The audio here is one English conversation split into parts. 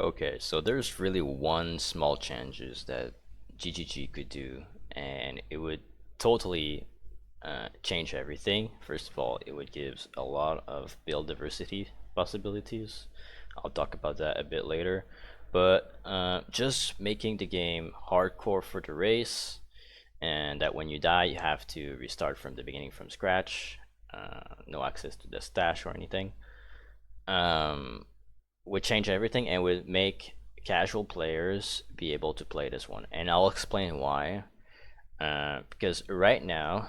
Okay, so there's really one small changes that GGG could do, and it would totally change everything. First of all, it would give a lot of build diversity possibilities. I'll talk about that a bit later. But just making the game hardcore for the race, and that when you die, you have to restart from the beginning from scratch. No access to the stash or anything. Um, would change everything and would make casual players be able to play this one. And I'll explain why. Because right now,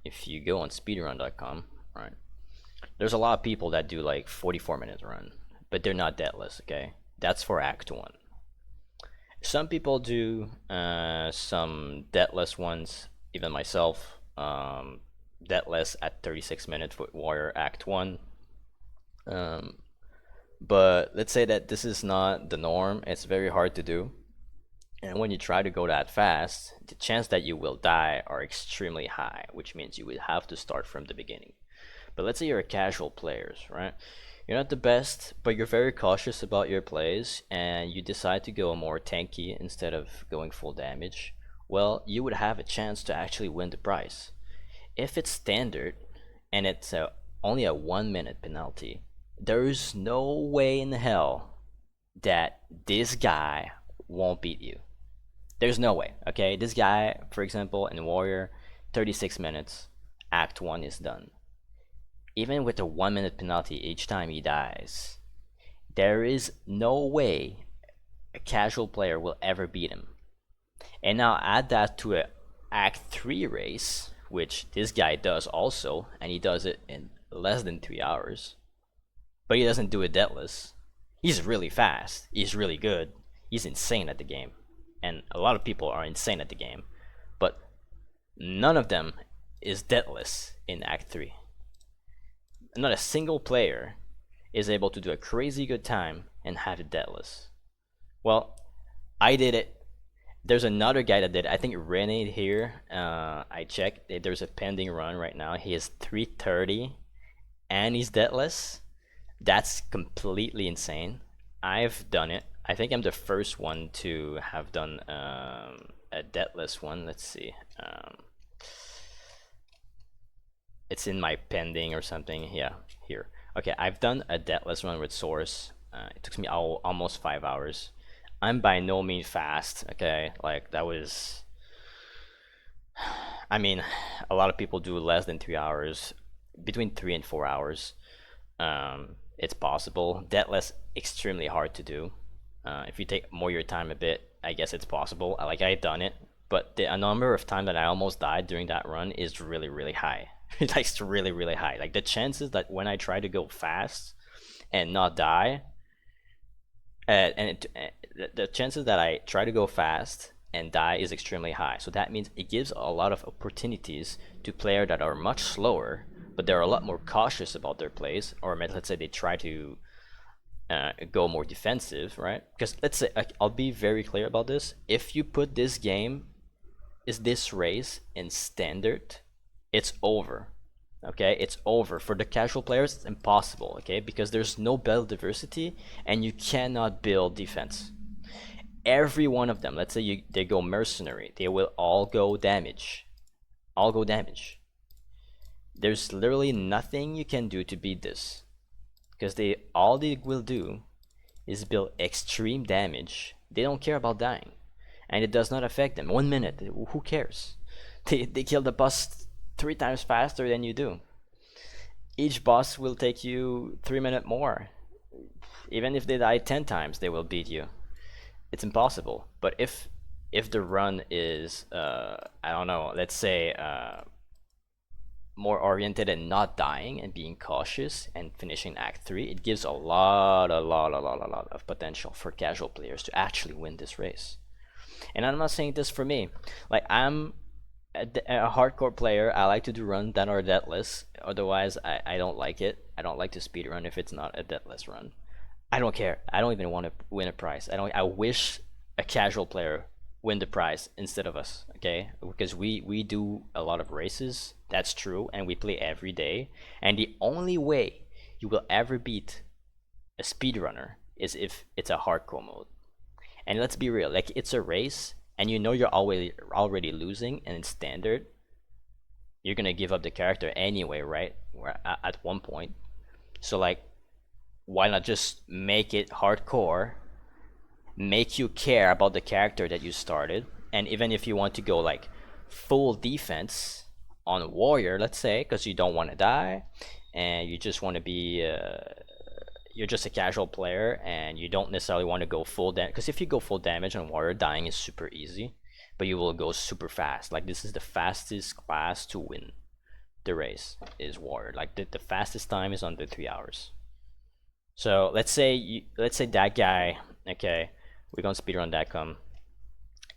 if you go on speedrun.com, right, there's a lot of people that do like 44-minute run, but they're not deadless. Okay, that's for Act 1. Some people do some deadless ones, even myself. Deadless at 36 minutes with Warrior Act 1. Um, but let's say that this is not the norm. It's very hard to do. And when you try to go that fast, the chance that you will die are extremely high, which means you would have to start from the beginning. But let's say you're a casual player, right? You're not the best, but you're very cautious about your plays, and you decide to go more tanky instead of going full damage. Well, you would have a chance to actually win the prize. If it's standard, and it's only a 1 minute penalty, there is no way in hell that this guy won't beat you. There's no way. Okay, this guy, for example, in Warrior, 36 minutes, Act 1 is done. Even with a 1 minute penalty each time he dies, there is no way a casual player will ever beat him. And now add that to a Act 3 race, which this guy does also, and he does it in less than 3 hours. But he doesn't do it deadless. He's really fast. He's really good. He's insane at the game. And a lot of people are insane at the game. But none of them is deadless in Act 3. Not a single player is able to do a crazy good time and have it deadless. Well, I did it. There's another guy that did it. I think Renade here. I checked. There's a pending run right now. He is 330 and he's deadless. That's completely insane. I've done it. I think I'm the first one to have done a deadless one. Let's see. It's in my pending or something. Yeah, here. Okay, I've done a deadless run with Source. It took me almost 5 hours. I'm by no means fast. Okay, like that was. I mean, a lot of people do less than 3 hours, between 3 and 4 hours. It's possible. Deadless, extremely hard to do. If you take more your time a bit, I guess it's possible. Like I've done it, but the number of times that I almost died during that run is really, really high. It's really, really high. Like the chances that when I try to go fast and not die, the chances that I try to go fast and die is extremely high. So that means it gives a lot of opportunities to players that are much slower, but they're a lot more cautious about their plays, or let's say they try to go more defensive, right? Because let's say, I'll be very clear about this. If you put this race in standard, it's over. Okay, it's over. For the casual players, it's impossible. Okay, because there's no build diversity and you cannot build defense. Every one of them, let's say they go mercenary, they will all go damage. All go damage. There's literally nothing you can do to beat this, because all they will do is build extreme damage. They don't care about dying, and it does not affect them. 1 minute, who cares? They kill the boss 3 times faster than you do. Each boss will take you 3 minutes more. Even if they die 10 times, they will beat you. It's impossible. But if the run is I don't know, let's say more oriented and not dying and being cautious and finishing Act 3, it gives a lot of potential for casual players to actually win this race. And I'm not saying this for me. Like, I'm a hardcore player. I like to do runs that are deadless. Otherwise, I don't like it. I don't like to speedrun if it's not a deadless run. I don't care. I don't even want to win a prize. I wish a casual player win the prize instead of us, okay? Because we do a lot of races, that's true, and we play every day. And the only way you will ever beat a speedrunner is if it's a hardcore mode. And let's be real, like it's a race, and you know you're already losing, and it's standard. You're gonna give up the character anyway, right? At one point. So like, why not just make it hardcore, make you care about the character that you started, and even if you want to go like full defense on warrior, let's say, because you don't want to die, and you just want to be you're just a casual player and you don't necessarily want to go full damage, because if you go full damage on warrior, dying is super easy, but you will go super fast. Like this is the fastest class to win the race is warrior. Like the fastest time is under 3 hours. So let's say that guy, okay, we're gonna speedrun that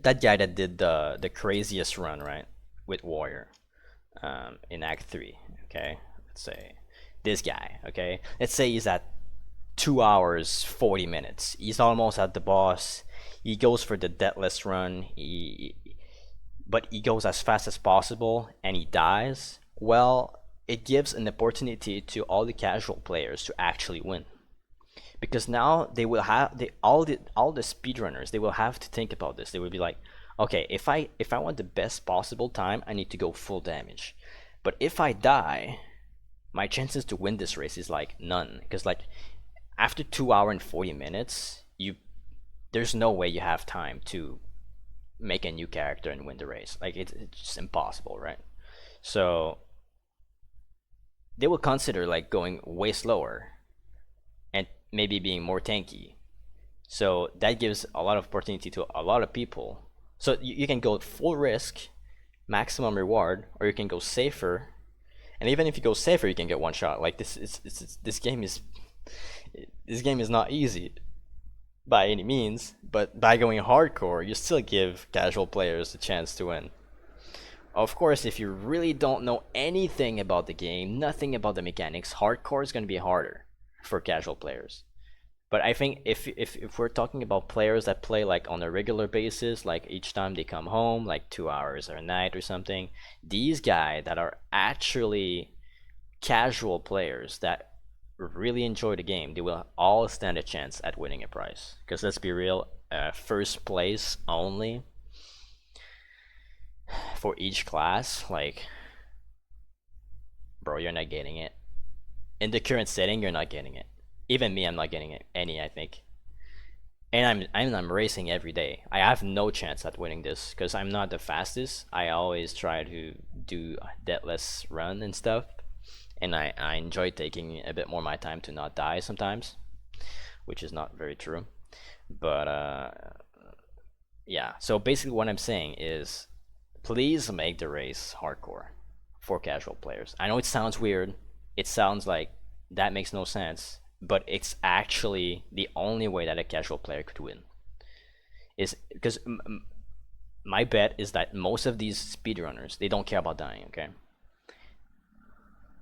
that guy that did the craziest run, right, with warrior in Act 3, okay, let's say this guy, okay, let's say he's at 2 hours 40 minutes, he's almost at the boss, he goes for the deathless run, but he goes as fast as possible and he dies. Well, it gives an opportunity to all the casual players to actually win, because now they will have all the speedrunners, they will have to think about this. They will be like, okay, if I want the best possible time, I need to go full damage, but if I die, my chances to win this race is like none, because like after 2 hours and 40 minutes, there's no way you have time to make a new character and win the race. Like it's just impossible, right? So they will consider like going way slower and maybe being more tanky. So that gives a lot of opportunity to a lot of people. So you can go full risk, maximum reward, or you can go safer. And even if you go safer, you can get one shot. Like this game is not easy by any means, but by going hardcore, you still give casual players a chance to win. Of course, if you really don't know anything about the game, nothing about the mechanics, hardcore is going to be harder for casual players. But I think if we're talking about players that play like on a regular basis, like each time they come home, like 2 hours or a night or something, these guys that are actually casual players that really enjoy the game, they will all stand a chance at winning a prize. Because let's be real, first place only for each class, like, bro, you're not getting it. In the current setting, you're not getting it. Even me, I'm not getting it any, I think. And I'm racing every day. I have no chance at winning this because I'm not the fastest. I always try to do deathless run and stuff, and I enjoy taking a bit more of my time to not die sometimes, which is not very true. But yeah. So basically, what I'm saying is, please make the race hardcore for casual players. I know it sounds weird. It sounds like that makes no sense, but it's actually the only way that a casual player could win. Is because my bet is that most of these speedrunners, they don't care about dying, okay?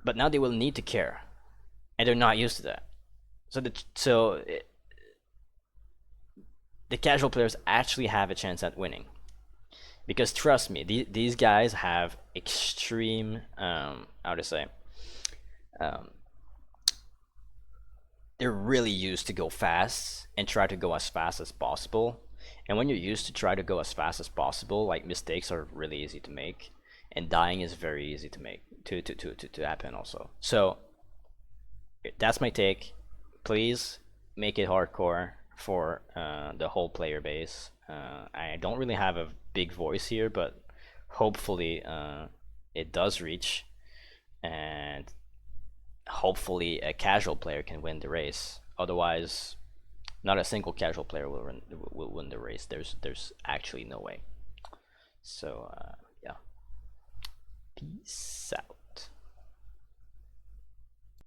But now they will need to care, and they're not used to that. The casual players actually have a chance at winning, because trust me, these guys have extreme how to say they're really used to go fast and try to go as fast as possible. And when you're used to try to go as fast as possible, like mistakes are really easy to make, and dying is very easy to make to happen also. So that's my take. Please make it hardcore for the whole player base. I don't really have a big voice here, but hopefully it does reach, and hopefully a casual player can win the race. Otherwise, not a single casual player will win the race. There's actually no way. So yeah, peace out.